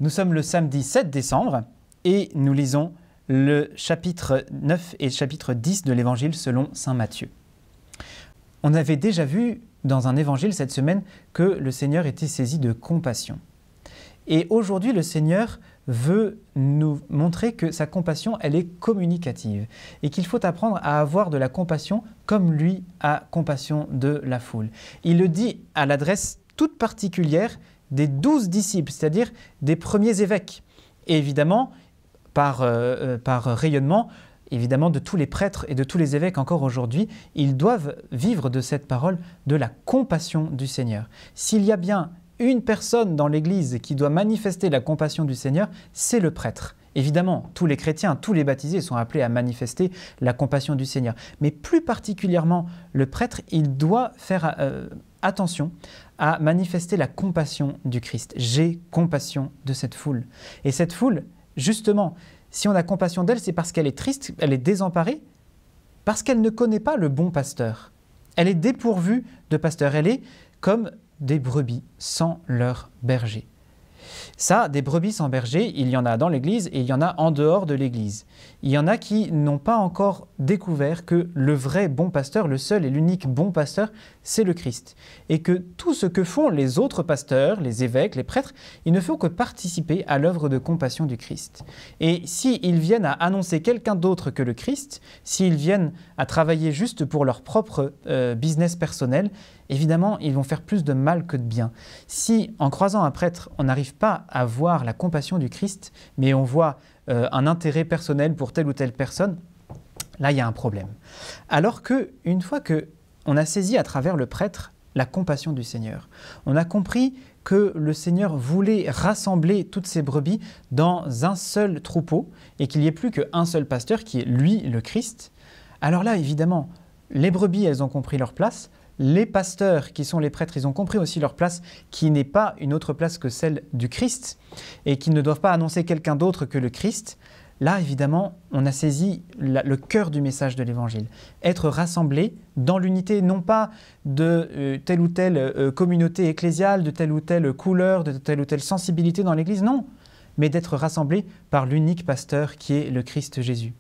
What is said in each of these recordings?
Nous sommes le samedi 7 décembre et nous lisons le chapitre 9 et chapitre 10 de l'évangile selon saint Matthieu. On avait déjà vu dans un évangile cette semaine que le Seigneur était saisi de compassion. Et aujourd'hui, le Seigneur veut nous montrer que sa compassion, elle est communicative et qu'il faut apprendre à avoir de la compassion comme lui a compassion de la foule. Il le dit à l'adresse toute particulière des 12 disciples, c'est-à-dire des premiers évêques. Et évidemment, par rayonnement, évidemment, de tous les prêtres et de tous les évêques encore aujourd'hui, ils doivent vivre de cette parole de la compassion du Seigneur. S'il y a bien une personne dans l'Église qui doit manifester la compassion du Seigneur, c'est le prêtre. Évidemment, tous les chrétiens, tous les baptisés sont appelés à manifester la compassion du Seigneur. Mais plus particulièrement, le prêtre, il doit faire attention à manifester la compassion du Christ. J'ai compassion de cette foule. Et cette foule, justement, si on a compassion d'elle, c'est parce qu'elle est triste, elle est désemparée, parce qu'elle ne connaît pas le bon pasteur. Elle est dépourvue de pasteur. Elle est comme des brebis sans leur berger. Ça, des brebis sans berger, il y en a dans l'Église et il y en a en dehors de l'Église. Il y en a qui n'ont pas encore découvert que le vrai bon pasteur, le seul et l'unique bon pasteur, c'est le Christ. Et que tout ce que font les autres pasteurs, les évêques, les prêtres, ils ne font que participer à l'œuvre de compassion du Christ. Et s'ils viennent à annoncer quelqu'un d'autre que le Christ, s'ils viennent à travailler juste pour leur propre business personnel, évidemment, ils vont faire plus de mal que de bien. Si, en croisant un prêtre, on n'arrive pas à voir la compassion du Christ, mais on voit un intérêt personnel pour telle ou telle personne, là, il y a un problème. Alors qu'une fois qu'on a saisi à travers le prêtre la compassion du Seigneur, on a compris que le Seigneur voulait rassembler toutes ces brebis dans un seul troupeau et qu'il n'y ait plus qu'un seul pasteur qui est lui, le Christ, alors là, évidemment, les brebis, elles ont compris leur place. Les pasteurs, qui sont les prêtres, ils ont compris aussi leur place, qui n'est pas une autre place que celle du Christ, et qui ne doivent pas annoncer quelqu'un d'autre que le Christ. Là, évidemment, on a saisi le cœur du message de l'Évangile. Être rassemblés dans l'unité, non pas de telle ou telle communauté ecclésiale, de telle ou telle couleur, de telle ou telle sensibilité dans l'Église, non, mais d'être rassemblés par l'unique pasteur qui est le Christ Jésus.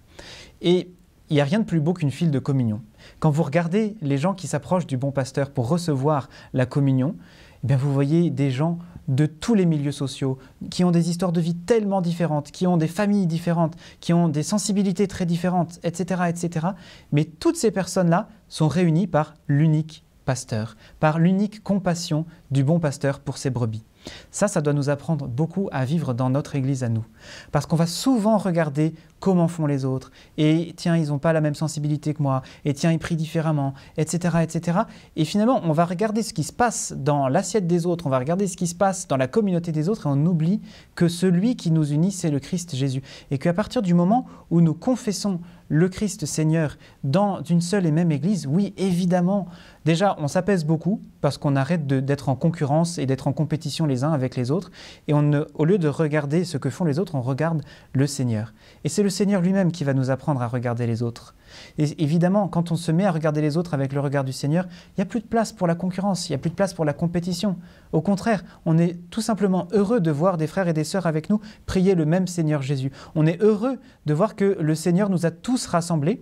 Et il n'y a rien de plus beau qu'une file de communion. Quand vous regardez les gens qui s'approchent du bon pasteur pour recevoir la communion, eh bien vous voyez des gens de tous les milieux sociaux, qui ont des histoires de vie tellement différentes, qui ont des familles différentes, qui ont des sensibilités très différentes, etc., etc. Mais toutes ces personnes-là sont réunies par l'unique pasteur, par l'unique compassion du bon pasteur pour ses brebis. Ça doit nous apprendre beaucoup à vivre dans notre Église à nous. Parce qu'on va souvent regarder comment font les autres. Et tiens, ils n'ont pas la même sensibilité que moi. Et tiens, ils prient différemment, etc., etc. Et finalement, on va regarder ce qui se passe dans l'assiette des autres. On va regarder ce qui se passe dans la communauté des autres. Et on oublie que celui qui nous unit, c'est le Christ Jésus. Et qu'à partir du moment où nous confessons le Christ Seigneur dans une seule et même Église, oui, évidemment, déjà, on s'apaise beaucoup parce qu'on arrête d'être en concurrence et d'être en compétition les uns avec les autres. Et au lieu de regarder ce que font les autres, on regarde le Seigneur. Et c'est le Seigneur lui-même qui va nous apprendre à regarder les autres. Et évidemment, quand on se met à regarder les autres avec le regard du Seigneur, il n'y a plus de place pour la concurrence, il n'y a plus de place pour la compétition. Au contraire, on est tout simplement heureux de voir des frères et des sœurs avec nous prier le même Seigneur Jésus. On est heureux de voir que le Seigneur nous a tous rassemblés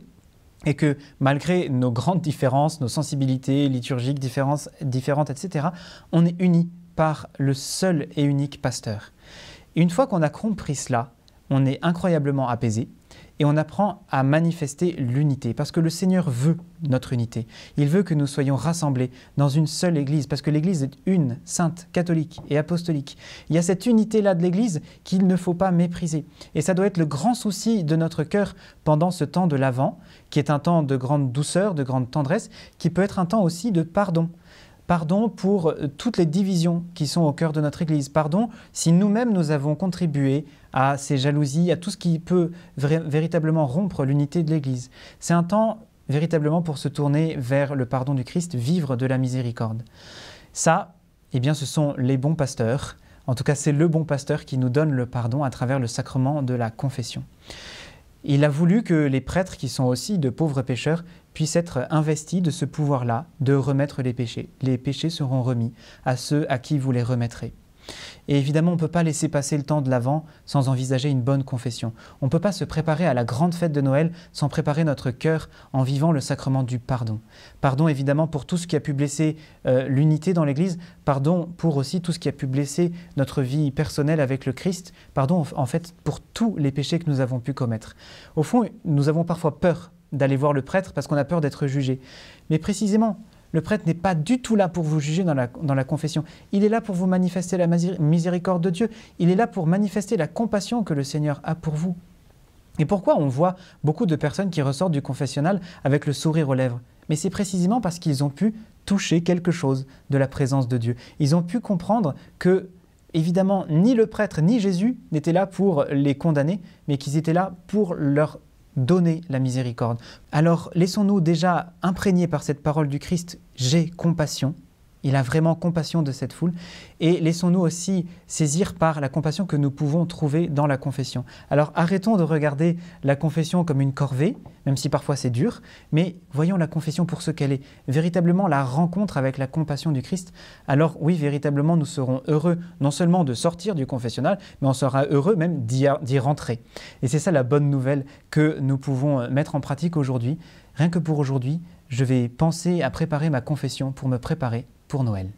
et que malgré nos grandes différences, nos sensibilités liturgiques différentes, etc., on est unis par le seul et unique pasteur. Et une fois qu'on a compris cela, on est incroyablement apaisé et on apprend à manifester l'unité parce que le Seigneur veut notre unité. Il veut que nous soyons rassemblés dans une seule Église parce que l'Église est une, sainte, catholique et apostolique. Il y a cette unité-là de l'Église qu'il ne faut pas mépriser. Et ça doit être le grand souci de notre cœur pendant ce temps de l'Avent, qui est un temps de grande douceur, de grande tendresse, qui peut être un temps aussi de pardon. Pardon pour toutes les divisions qui sont au cœur de notre Église. Pardon si nous-mêmes nous avons contribué à ces jalousies, à tout ce qui peut véritablement rompre l'unité de l'Église. C'est un temps véritablement pour se tourner vers le pardon du Christ, vivre de la miséricorde. Ça, eh bien, ce sont les bons pasteurs. En tout cas, c'est le bon pasteur qui nous donne le pardon à travers le sacrement de la confession. Il a voulu que les prêtres, qui sont aussi de pauvres pécheurs, puissent être investis de ce pouvoir-là, de remettre les péchés. Les péchés seront remis à ceux à qui vous les remettrez. Et évidemment, on ne peut pas laisser passer le temps de l'Avent sans envisager une bonne confession. On ne peut pas se préparer à la grande fête de Noël sans préparer notre cœur en vivant le sacrement du pardon. Pardon évidemment pour tout ce qui a pu blesser l'unité dans l'Église, pardon pour aussi tout ce qui a pu blesser notre vie personnelle avec le Christ, pardon en fait pour tous les péchés que nous avons pu commettre. Au fond, nous avons parfois peur d'aller voir le prêtre parce qu'on a peur d'être jugé. Mais précisément, le prêtre n'est pas du tout là pour vous juger dans la confession. Il est là pour vous manifester la miséricorde de Dieu. Il est là pour manifester la compassion que le Seigneur a pour vous. Et pourquoi on voit beaucoup de personnes qui ressortent du confessionnal avec le sourire aux lèvres? Mais c'est précisément parce qu'ils ont pu toucher quelque chose de la présence de Dieu. Ils ont pu comprendre que, évidemment, ni le prêtre ni Jésus n'étaient là pour les condamner, mais qu'ils étaient là pour leur donner la miséricorde. Alors, laissons-nous déjà imprégner par cette parole du Christ, « J'ai compassion ». Il a vraiment compassion de cette foule. Et laissons-nous aussi saisir par la compassion que nous pouvons trouver dans la confession. Alors, arrêtons de regarder la confession comme une corvée, même si parfois c'est dur, mais voyons la confession pour ce qu'elle est, véritablement la rencontre avec la compassion du Christ. Alors oui, véritablement, nous serons heureux non seulement de sortir du confessionnal, mais on sera heureux même d'y rentrer. Et c'est ça la bonne nouvelle que nous pouvons mettre en pratique aujourd'hui. Rien que pour aujourd'hui, je vais penser à préparer ma confession pour me préparer pour Noël.